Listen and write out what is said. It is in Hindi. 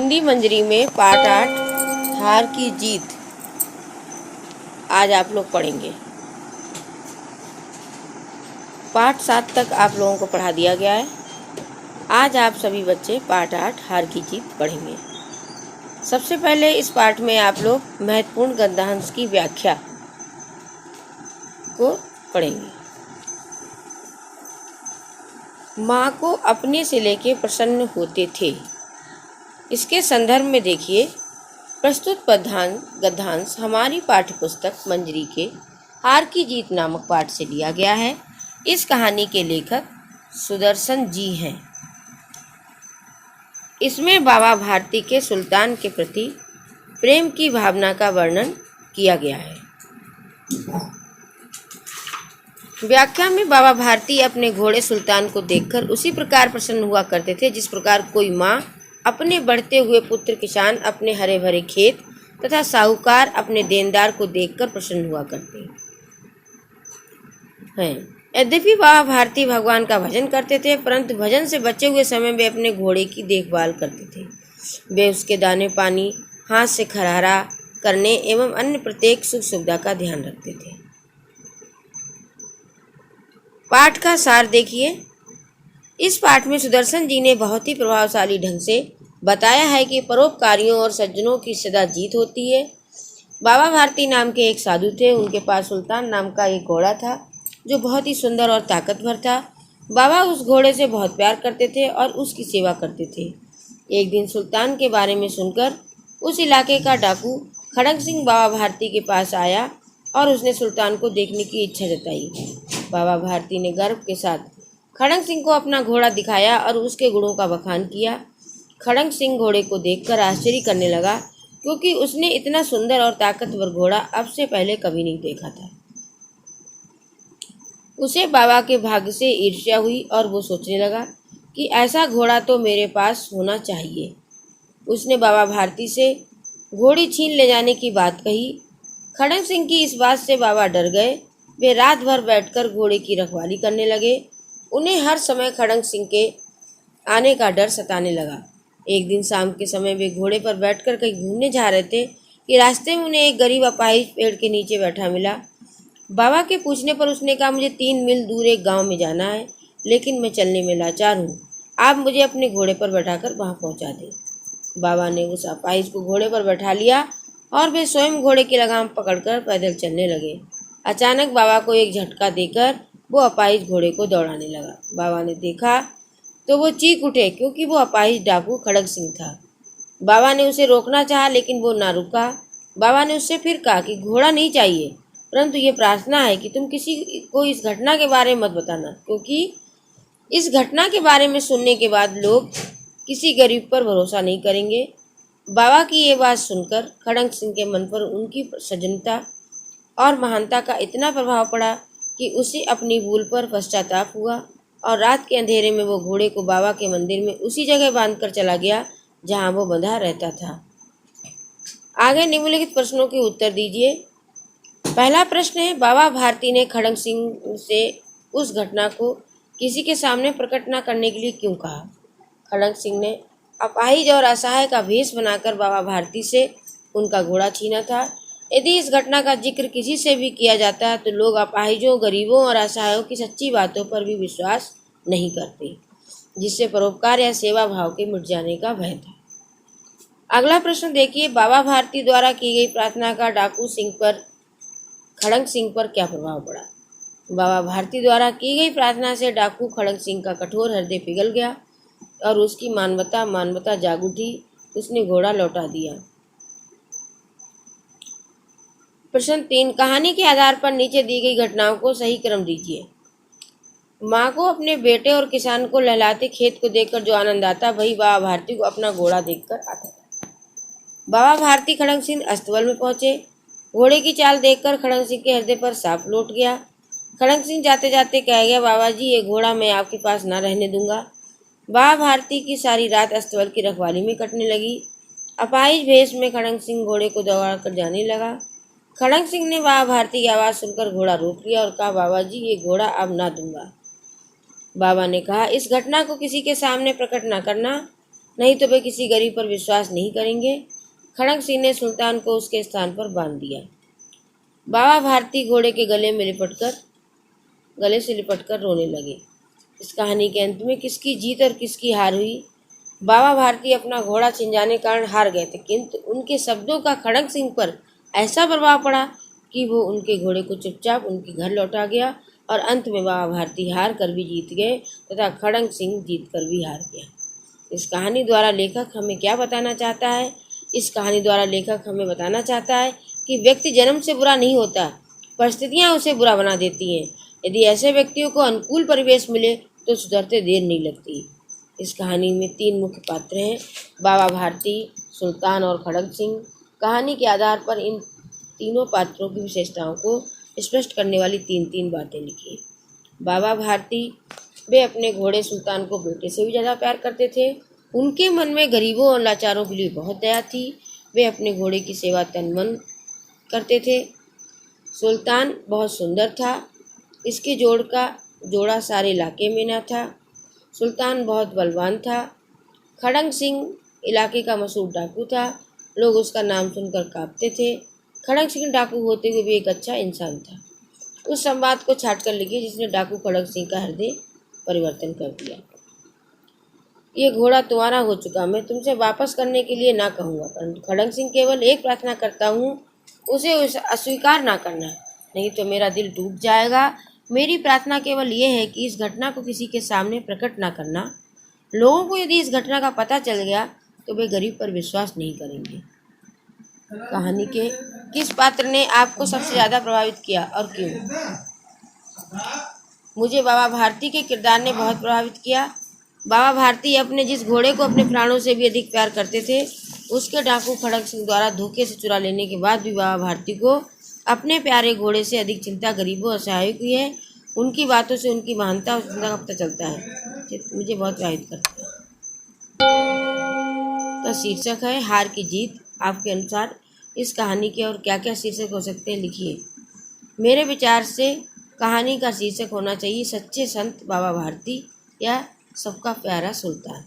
हिंदी मंजरी में पाठ 8 हार की जीत आज आप लोग पढ़ेंगे। पाठ 7 तक आप लोगों को पढ़ा दिया गया है। आज आप सभी बच्चे पाठ 8 हार की जीत पढ़ेंगे। सबसे पहले इस पाठ में आप लोग महत्वपूर्ण गद्यांश की व्याख्या को पढ़ेंगे। माँ को अपने से लेके प्रसन्न होते थे। इसके संदर्भ में देखिए, प्रस्तुत गद्यांश हमारी पाठ्यपुस्तक मंजरी के हार की जीत नामक पाठ से लिया गया है। इस कहानी के लेखक सुदर्शन जी हैं। इसमें बाबा भारती के सुल्तान के प्रति प्रेम की भावना का वर्णन किया गया है। व्याख्या में बाबा भारती अपने घोड़े सुल्तान को देखकर उसी प्रकार प्रसन्न हुआ करते थे जिस प्रकार कोई माँ अपने बढ़ते हुए पुत्र किसान, अपने हरे भरे खेत तथा साहूकार अपने देनदार को देखकर प्रसन्न हुआ करते हैं। यद्यपि बाबा भारती भगवान का भजन करते थे, परंतु भजन से बचे हुए समय वे अपने घोड़े की देखभाल करते थे। वे उसके दाने पानी, हाथ से खरहरा करने एवं अन्य प्रत्येक सुख सुविधा का ध्यान रखते थे। पाठ का सार देखिए। इस पाठ में सुदर्शन जी ने बहुत ही प्रभावशाली ढंग से बताया है कि परोपकारियों और सज्जनों की सदा जीत होती है। बाबा भारती नाम के एक साधु थे। उनके पास सुल्तान नाम का एक घोड़ा था जो बहुत ही सुंदर और ताकतवर था। बाबा उस घोड़े से बहुत प्यार करते थे और उसकी सेवा करते थे। एक दिन सुल्तान के बारे में सुनकर उस इलाके का डाकू खड़ंग सिंह बाबा भारती के पास आया और उसने सुल्तान को देखने की इच्छा जताई। बाबा भारती ने गर्व के साथ खड़ंग सिंह को अपना घोड़ा दिखाया और उसके गुणों का बखान किया। खड़ंग सिंह घोड़े को देखकर आश्चर्य करने लगा, क्योंकि उसने इतना सुंदर और ताकतवर घोड़ा अब से पहले कभी नहीं देखा था। उसे बाबा के भाग्य से ईर्ष्या हुई और वो सोचने लगा कि ऐसा घोड़ा तो मेरे पास होना चाहिए। उसने बाबा भारती से घोड़ी छीन ले जाने की बात कही। खड़ंग सिंह की इस बात से बाबा डर गए। वे रात भर बैठकर घोड़े की रखवाली करने लगे। उन्हें हर समय खड़ंग सिंह के आने का डर सताने लगा। एक दिन शाम के समय वे घोड़े पर बैठकर कहीं घूमने जा रहे थे कि रास्ते में उन्हें एक गरीब अपाहिज पेड़ के नीचे बैठा मिला। बाबा के पूछने पर उसने कहा, मुझे 3 मील दूर एक गांव में जाना है, लेकिन मैं चलने में लाचार हूँ। आप मुझे अपने घोड़े पर बैठाकर वहां पहुंचा दें। बाबा ने उस अपाहिज को घोड़े पर बैठा लिया और वे स्वयं घोड़े की लगाम पकड़कर पैदल चलने लगे। अचानक बाबा को एक झटका देकर वो अपाहिज घोड़े को दौड़ाने लगा। बाबा ने देखा तो वो चीख उठे, क्योंकि वो अपाहिज डाकू खड़ग सिंह था। बाबा ने उसे रोकना चाहा, लेकिन वो ना रुका। बाबा ने उससे फिर कहा कि घोड़ा नहीं चाहिए, परंतु ये प्रार्थना है कि तुम किसी को इस घटना के बारे में मत बताना, क्योंकि इस घटना के बारे में सुनने के बाद लोग किसी गरीब पर भरोसा नहीं करेंगे। बाबा की ये बात सुनकर खड़ग सिंह के मन पर उनकी सज्जनता और महानता का इतना प्रभाव पड़ा कि उसे अपनी भूल पर पश्चाताप हुआ और रात के अंधेरे में वो घोड़े को बाबा के मंदिर में उसी जगह बांधकर चला गया जहां वो बंधा रहता था। आगे निम्नलिखित प्रश्नों के उत्तर दीजिए। पहला प्रश्न है, बाबा भारती ने खड़ग सिंह से उस घटना को किसी के सामने प्रकट न करने के लिए क्यों कहा? खड़ग सिंह ने अपाहिज और असहाय का भेष बनाकर बाबा भारती से उनका घोड़ा छीना था। यदि इस घटना का जिक्र किसी से भी किया जाता तो लोग अपाहिजों, गरीबों और असहायों की सच्ची बातों पर भी विश्वास नहीं करते, जिससे परोपकार या सेवा भाव के मिट जाने का भय था। अगला प्रश्न देखिए, बाबा भारती द्वारा की गई प्रार्थना का डाकू सिंह पर खड़ग सिंह पर क्या प्रभाव पड़ा? बाबा भारती द्वारा की गई प्रार्थना से डाकू खड़ग सिंह का कठोर हृदय पिघल गया और उसकी मानवता जाग उठी। उसने घोड़ा लौटा दिया। प्रश्न 3, कहानी के आधार पर नीचे दी गई घटनाओं को सही क्रम दीजिए। माँ को अपने बेटे और किसान को लहलाते खेत को देखकर जो आनंद आता, वही बाबा भारती को अपना घोड़ा देखकर आता था। बाबा भारती खड़ग सिंह अस्तबल में पहुंचे। घोड़े की चाल देखकर खड़ग सिंह के हृदय पर सांप लौट गया। खड़ग सिंह जाते जाते कह गया, बाबा जी, ये घोड़ा मैं आपके पास ना रहने दूंगा। बाबा भारती की सारी रात अस्तबल की रखवाली में कटने लगी। अपाहिज भेष में खड़ग सिंह घोड़े को दौड़ा कर जाने लगा। खड़ग सिंह ने बाबा भारती की आवाज़ सुनकर घोड़ा रोक लिया और कहा, बाबा जी, ये घोड़ा अब ना दूंगा। बाबा ने कहा, इस घटना को किसी के सामने प्रकट ना करना। नहीं तो वे किसी गरीब पर विश्वास नहीं करेंगे। खड़ग सिंह ने सुल्तान को उसके स्थान पर बांध दिया। बाबा भारती घोड़े के गले से लिपटकर रोने लगे। इस कहानी के अंत में किसकी जीत और किसकी हार हुई? बाबा भारती अपना घोड़ा छिन जाने के कारण हार गए थे, किंतु उनके शब्दों का खड़ग सिंह पर ऐसा प्रभाव पड़ा कि वो उनके घोड़े को चुपचाप उनके घर लौटा गया और अंत में बाबा भारती हार कर भी जीत गए तथा खड़ग सिंह जीत कर भी हार गया। इस कहानी द्वारा लेखक हमें क्या बताना चाहता है? इस कहानी द्वारा लेखक हमें बताना चाहता है कि व्यक्ति जन्म से बुरा नहीं होता, परिस्थितियाँ उसे बुरा बना देती हैं। यदि ऐसे व्यक्तियों को अनुकूल परिवेश मिले तो सुधरते देर नहीं लगती। इस कहानी में 3 मुख्य पात्र हैं, बाबा भारती, सुल्तान और खड़ग सिंह। कहानी के आधार पर इन तीनों पात्रों की विशेषताओं को स्पष्ट करने वाली 3 बातें लिखी। बाबा भारती, वे अपने घोड़े सुल्तान को बेटे से भी ज़्यादा प्यार करते थे। उनके मन में गरीबों और लाचारों के लिए बहुत दया थी। वे अपने घोड़े की सेवा तन मन करते थे। सुल्तान बहुत सुंदर था, इसके जोड़ा सारे इलाके में न था। सुल्तान बहुत बलवान था। खड़ग सिंह इलाके का मशहूर डाकू था, लोग उसका नाम सुनकर कांपते थे। खड़ग सिंह डाकू होते हुए भी एक अच्छा इंसान था। उस संवाद को छाट कर लिखिए जिसने डाकू खड़ग सिंह का हृदय परिवर्तन कर दिया। ये घोड़ा तुम्हारा हो चुका, मैं तुमसे वापस करने के लिए ना कहूँगा, परंतु खड़ग सिंह केवल एक प्रार्थना करता हूँ, उसे अस्वीकार ना करना, नहीं तो मेरा दिल टूट जाएगा। मेरी प्रार्थना केवल ये है कि इस घटना को किसी के सामने प्रकट ना करना। लोगों को यदि इस घटना का पता चल गया तो वे गरीब पर विश्वास नहीं करेंगे। कहानी के किस पात्र ने आपको सबसे ज़्यादा प्रभावित किया और क्यों? मुझे बाबा भारती के किरदार ने बहुत प्रभावित किया। बाबा भारती अपने जिस घोड़े को अपने प्राणों से भी अधिक प्यार करते थे, उसके डाकू खड़ग सिंह द्वारा धोखे से चुरा लेने के बाद भी बाबा भारती को अपने प्यारे घोड़े से अधिक चिंता गरीबों और असहायों की है। उनकी बातों से उनकी महानता और चिंता का पता चलता है, मुझे बहुत प्रभावित करता है। तो शीर्षक है हार की जीत। आपके अनुसार इस कहानी के और क्या क्या शीर्षक हो सकते हैं, लिखिए। मेरे विचार से कहानी का शीर्षक होना चाहिए सच्चे संत बाबा भारती या सबका प्यारा सुल्तान।